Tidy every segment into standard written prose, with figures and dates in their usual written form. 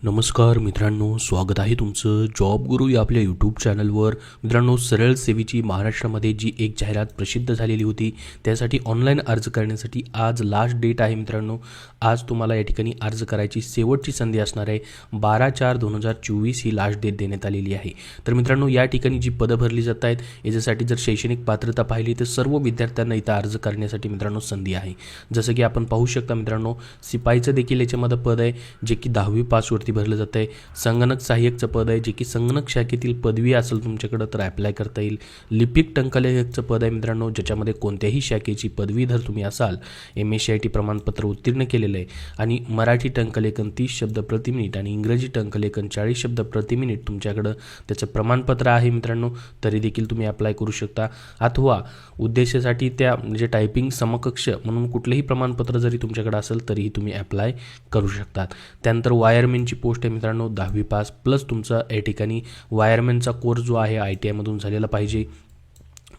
नमस्कार मित्रांनो, स्वागत आहे तुमचं जॉब गुरु या आपल्या यूट्यूब चॅनलवर. मित्रांनो, सरळ सेवेची महाराष्ट्रामध्ये जी एक जाहिरात प्रसिद्ध झालेली होती त्यासाठी ऑनलाईन अर्ज करण्यासाठी आज लास्ट डेट आहे. मित्रांनो, आज तुम्हाला या ठिकाणी अर्ज करायची शेवटची संधी असणार आहे. 12/4/2024 ही लास्ट डेट देण्यात आलेली आहे. तर मित्रांनो, या ठिकाणी जी पदं भरली जात आहेत याच्यासाठी जर शैक्षणिक पात्रता पाहिली तर सर्व विद्यार्थ्यांना इथं अर्ज करण्यासाठी मित्रांनो संधी आहे. जसं की आपण पाहू शकता मित्रांनो, शिपाईचं देखील याच्यामध्ये पद आहे जे की 10वी पासवरती भरलं जातं आहे. संगणक सहाय्यकचं पद आहे जे की संगणक शाखेतील पदवी असेल तुमच्याकडं तर ॲप्लाय करता येईल. लिपिक टंकलेखकचं पद आहे मित्रांनो, ज्याच्यामध्ये कोणत्याही शाखेची पदवीधर तुम्ही असाल, MSCIT प्रमाणपत्र उत्तीर्ण केलेलं आहे आणि मराठी टंकलेखन 30 शब्द प्रति मिनिट आणि इंग्रजी टंकलेखन 40 शब्द प्रति मिनिट तुमच्याकडं त्याचं प्रमाणपत्र आहे मित्रांनो, तरी देखील तुम्ही अप्लाय करू शकता. अथवा उद्देशासाठी त्या म्हणजे टायपिंग समकक्ष म्हणून कुठलेही प्रमाणपत्र जरी तुमच्याकडे असेल तरीही तुम्ही अप्लाय करू शकतात. त्यानंतर वायरमॅनची पोस्ट आहे मित्रांनो, 10वी पास प्लस तुमचा या ठिकाणी वायरमॅनचा कोर्स जो आहे ITI मधून झालेला पाहिजे.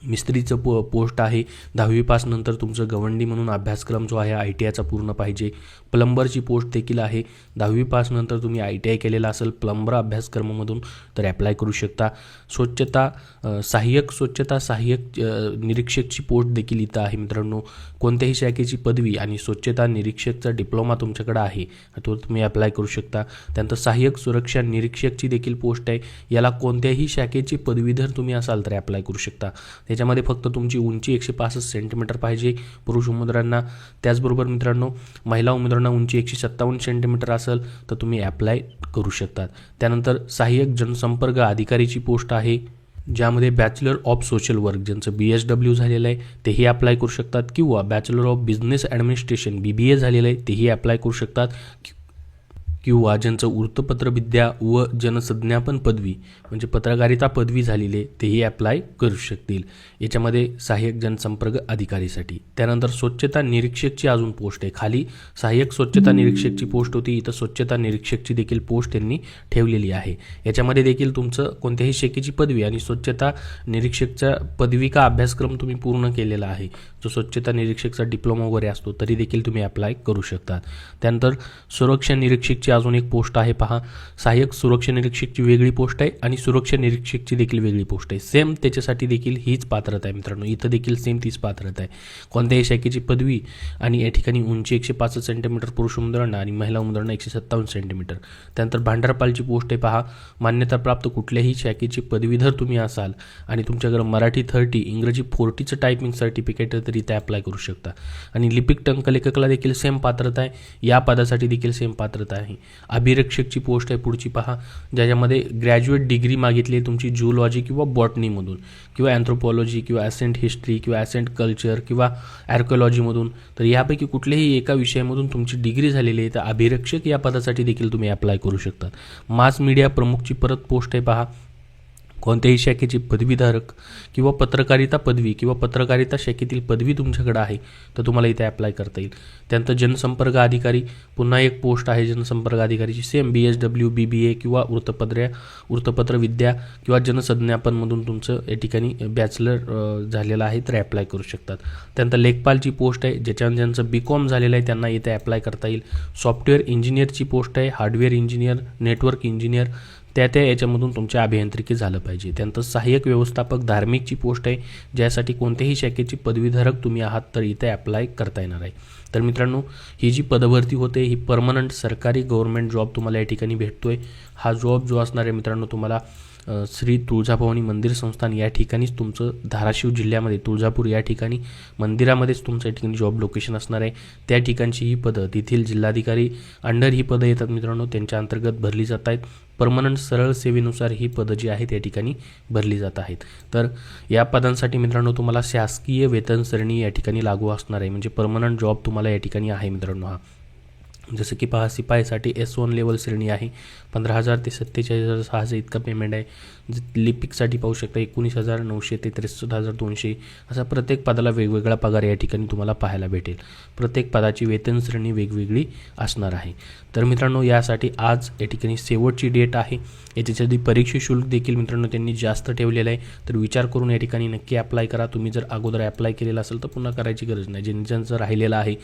मिस्त्रीचं पोस्ट आहे 10वी पास नंतर तुमचं गवंडी म्हणून अभ्यासक्रम जो आहे ITIचा पूर्ण पाहिजे. प्लंबरची पोस्ट देखील आहे 10वी पास नंतर तुम्ही ITI केलेला असेल प्लंबर अभ्यासक्रमामधून तर ॲप्लाय करू शकता. स्वच्छता सहाय्यक निरीक्षकची पोस्ट देखील इथं आहे मित्रांनो. कोणत्याही शाखेची पदवी आणि स्वच्छता निरीक्षकचा डिप्लोमा तुमच्याकडे आहे तो तुम्ही अप्लाय करू शकता. त्यानंतर सहाय्यक सुरक्षा निरीक्षकची देखील पोस्ट आहे. याला कोणत्याही शाखेची पदवीधर तुम्ही असाल तर अप्लाय करू शकता. त्याच्यामध्ये फक्त तुमची उंची 165 सेंटीमीटर पाहिजे पुरुष उमेदवारांना. त्याचबरोबर मित्रांनो, महिला उमेदवारांना उंची 157 सेंटीमीटर असेल तर तुम्ही ॲप्लाय करू शकतात. त्यानंतर सहाय्यक जनसंपर्क अधिकारीची पोस्ट आहे ज्यामध्ये बॅचलर ऑफ सोशल वर्क ज्यांचं BSW झालेलं आहे तेही अप्लाय करू शकतात, किंवा bachelor of business administration BBA झालेलं आहे तेही अप्लाय करू शकतात, किंवा ज्यांचं वृत्तपत्रविद्या व जनसंज्ञापन पदवी म्हणजे पत्रकारिता पदवी झालेली आहे तेही अप्लाय करू शकतील याच्यामध्ये सहाय्यक जनसंपर्क अधिकारीसाठी. त्यानंतर स्वच्छता निरीक्षकची अजून पोस्ट आहे. खाली सहाय्यक स्वच्छता निरीक्षकची पोस्ट होती, इथं स्वच्छता निरीक्षकची देखील पोस्ट त्यांनी ठेवलेली आहे. याच्यामध्ये देखील तुमचं कोणत्याही शाखेची पदवी आणि स्वच्छता निरीक्षकचा पदविका अभ्यासक्रम तुम्ही पूर्ण केलेला आहे, जो स्वच्छता निरीक्षकचा डिप्लोमा वगैरे असतो तरी देखील तुम्ही अप्लाय करू शकतात. त्यानंतर सुरक्षा निरीक्षकची अजून एक पोस्ट आहे पहा. सहाय्यक सुरक्षा निरीक्षकची वेगळी पोस्ट आहे आणि सुरक्षा निरीक्षकची देखील वेगळी पोस्ट आहे. सेम त्याच्यासाठी देखील हीच पात्रता आहे मित्रांनो, इथं देखील सेम तीच पात्रता आहे. कोणत्याही शाखेची पदवी आणि या ठिकाणी उंची 165 सेंटीमीटर पुरुष उमेदवारांना आणि महिला उमेदवारांना 157 सेंटीमीटर. त्यानंतर भांडारपालची पोस्ट आहे पहा. मान्यताप्राप्त कुठल्याही शाखेची पदवीधर तुम्ही असाल आणि तुमच्याकडे मराठी 30 इंग्रजी 40चं टायपिंग सर्टिफिकेट तर इथे अप्लाय करू शकता. आणि लिपिक टंकलेखकला देखील सेम पात्रता आहे, या पदासाठी देखील सेम पात्रता आहे. अभिरक्षकची पोस्ट आहे पुढची पहा, ज्याच्यामध्ये ग्रॅज्युएट डिग्री मागितली तुमची झूलॉजी किंवा बॉटनीमधून किंवा अँथ्रोपॉलॉजी किंवा ॲसेंट हिस्ट्री किंवा ॲसेंट कल्चर किंवा आर्किओलॉजीमधून, तर यापैकी कुठल्याही एका विषयामधून तुमची डिग्री झालेली आहे तर अभिरक्षक या पदासाठी देखील तुम्ही अप्लाय करू शकता. मास मीडिया प्रमुखची परत पोस्ट आहे पहा. कोणत्याही शाखेची पदवीधारक किंवा पत्रकारिता पदवी किंवा पत्रकारिता शाखेतील पदवी तुमच्याकडे आहे तर तुम्हाला इथे अप्लाय करता येईल. त्यानंतर जनसंपर्क अधिकारी पुन्हा एक पोस्ट आहे जनसंपर्क अधिकारीची, सेम BSW BBA किंवा वृत्तपत्रविद्या किंवा जनसंज्ञापनमधून तुमचं या ठिकाणी बॅचलर झालेलं आहे तर अप्लाय करू शकतात. त्यानंतर लेखपालची पोस्ट आहे, ज्यांचं BCom झालेलं आहे त्यांना इथे अप्लाय करता येईल. सॉफ्टवेअर इंजिनियरची पोस्ट आहे, हार्डवेअर इंजिनियर, नेटवर्क इंजिनियर त्या याच्यामधून तुमच्या अभियांत्रिकी झालं पाहिजे. त्यानंतर सहाय्यक व्यवस्थापक धार्मिकची पोस्ट आहे, ज्यासाठी कोणत्याही शाखेची पदवीधारक तुम्ही आहात तर इथे अप्लाय करता येणार आहे. तर मित्रांनो, ही जी पदभरती होते ही परमनंट सरकारी गव्हर्नमेंट जॉब तुम्हाला या ठिकाणी भेटतोय. हा जॉब जो असणार आहे मित्रांनो तुम्हाला श्री तुळजाभवानी मंदिर संस्थान या ठिकाणीच तुमचं धाराशिव जिल्ह्यामध्ये तुळजापूर या ठिकाणी मंदिरामध्येच तुमचं या ठिकाणी जॉब लोकेशन असणार आहे. त्या ठिकाणची ही पदं तेथील जिल्हाधिकारी अंडर ही पदं येतात मित्रांनो, त्यांच्या अंतर्गत भरली जात आहेत. परमनंट सरळ सेवेनुसार ही पदं जी आहेत या ठिकाणी भरली जात आहेत. तर या पदांसाठी मित्रांनो तुम्हाला शासकीय वेतन श्रेणी या ठिकाणी लागू असणार आहे, म्हणजे परमनंट जॉब तुम्हाला या ठिकाणी आहे मित्रांनो. हा जसं की पहा, शिपाईसाठी S1 लेवल श्रेणी आहे, 15,000 ते 47,600 इतका पेमेंट आहे. लिपिकसाठी पाहू शकता 19,900 ते 63,200 असा प्रत्येक पदाला वेगवेगळा पगार या ठिकाणी तुम्हाला पाहायला भेटेल. प्रत्येक पदाची वेतन श्रेणी वेगवेगळी असणार आहे. तर मित्रांनो, यासाठी आज या ठिकाणी शेवटची डेट आहे. याच्यासाठी परीक्षा शुल्क देखील मित्रांनो त्यांनी जास्त ठेवलेलं आहे, तर विचार करून या ठिकाणी नक्की अप्लाय करा. तुम्ही जर अगोदर अप्लाय केलेला असेल तर पुन्हा करायची गरज नाही, ज्यांचं राहिलेलं आहे.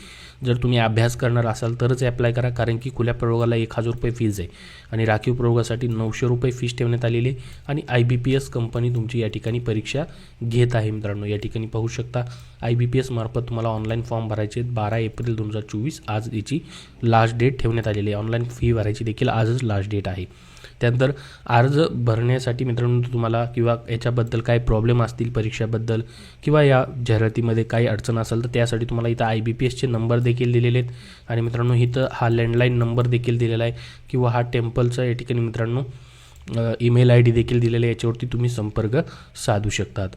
जर तुम्ही अभ्यास करणार असाल तरच अप्लाय करा, कारण की खुल्या प्रयोगाला 1000 रुपये फीज आहे आणि राखीव प्रयोगासाठी 900 रुपये फीस ठेवण्यात आलेली आहे आणि IBPS कंपनी तुमची या ठिकाणी परीक्षा घेत आहे मित्रांनो. या ठिकाणी पाहू शकता IBPS मार्फत तुम्हाला ऑनलाईन फॉर्म भरायचे 12 एप्रिल 2024 आज याची लास्ट डेट ठेवण्यात आलेली आहे. ऑनलाईन फी भरायची देखील आजच लास्ट डेट आहे. त्यानंतर अर्ज भरण्यासाठी मित्रांनो तुम्हाला किंवा याच्याबद्दल काय प्रॉब्लेम असतील परीक्षाबद्दल किंवा या जाहिरातीमध्ये काही अडचण असेल तर त्यासाठी तुम्हाला इथं IBPSचे नंबर देखील दिलेले आहेत आणि मित्रांनो इथं हा लँडलाईन नंबर देखील दिलेला आहे किंवा हा टेम्पलचा या ठिकाणी मित्रांनो ईमेल ID देखील दिलेला आहे, याच्यावरती तुम्ही संपर्क साधू शकतात.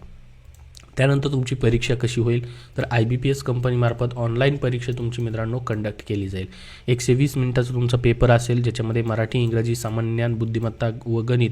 त्यानंतर तुमची परीक्षा कशी होईल तर IBPS कंपनीमार्फत ऑनलाईन परीक्षा तुमची मित्रांनो कंडक्ट केली जाईल. 120 मिनिटाचा तुमचा पेपर असेल, ज्याच्यामध्ये मराठी, इंग्रजी, सामान्य ज्ञान, बुद्धिमत्ता व गणित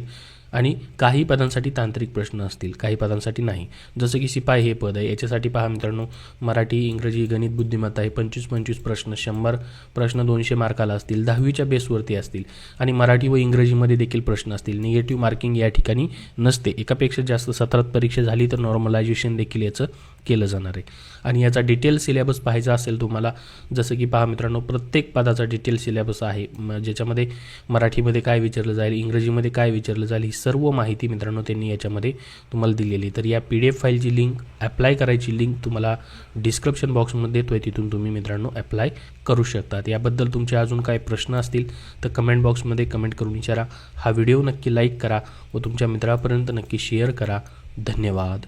आणि काही पदांसाठी तांत्रिक प्रश्न असतील, काही पदांसाठी नाही. जसं की शिपाई हे पद आहे, याच्यासाठी पहा मित्रांनो मराठी, इंग्रजी, गणित, बुद्धिमत्ता हे 25-25 प्रश्न, 100 प्रश्न 200 मार्काला असतील, 10वीच्या बेसवरती असतील आणि मराठी व इंग्रजीमध्ये देखील प्रश्न असतील. निगेटिव्ह मार्किंग या ठिकाणी नसते. एकापेक्षा जास्त सत्रात परीक्षा झाली तर नॉर्मलायझेशन देखील याचं केलं जाणार आहे. आणि याचा डिटेल सिलेबस पाहायचा असेल तुम्हाला, जसं की पहा मित्रांनो प्रत्येक पदाचा डिटेल सिलेबस आहे, ज्याच्यामध्ये मराठीमध्ये काय विचारलं जाईल, इंग्रजीमध्ये काय विचारलं जाईल, ही सर्व माहिती मित्रांनो त्यांनी याच्यामध्ये तुम्हाला दिलेली. तर या PDF फाईलची लिंक, अप्लाय करायची लिंक तुम्हाला डिस्क्रिप्शन बॉक्समध्ये देतो आहे, तिथून तुम्ही मित्रांनो अप्लाय करू शकतात. याबद्दल तुमचे अजून काही प्रश्न असतील तर कमेंट बॉक्समध्ये कमेंट करून विचारा. हा व्हिडिओ नक्की लाईक करा व तुमच्या मित्रापर्यंत नक्की शेअर करा. धन्यवाद.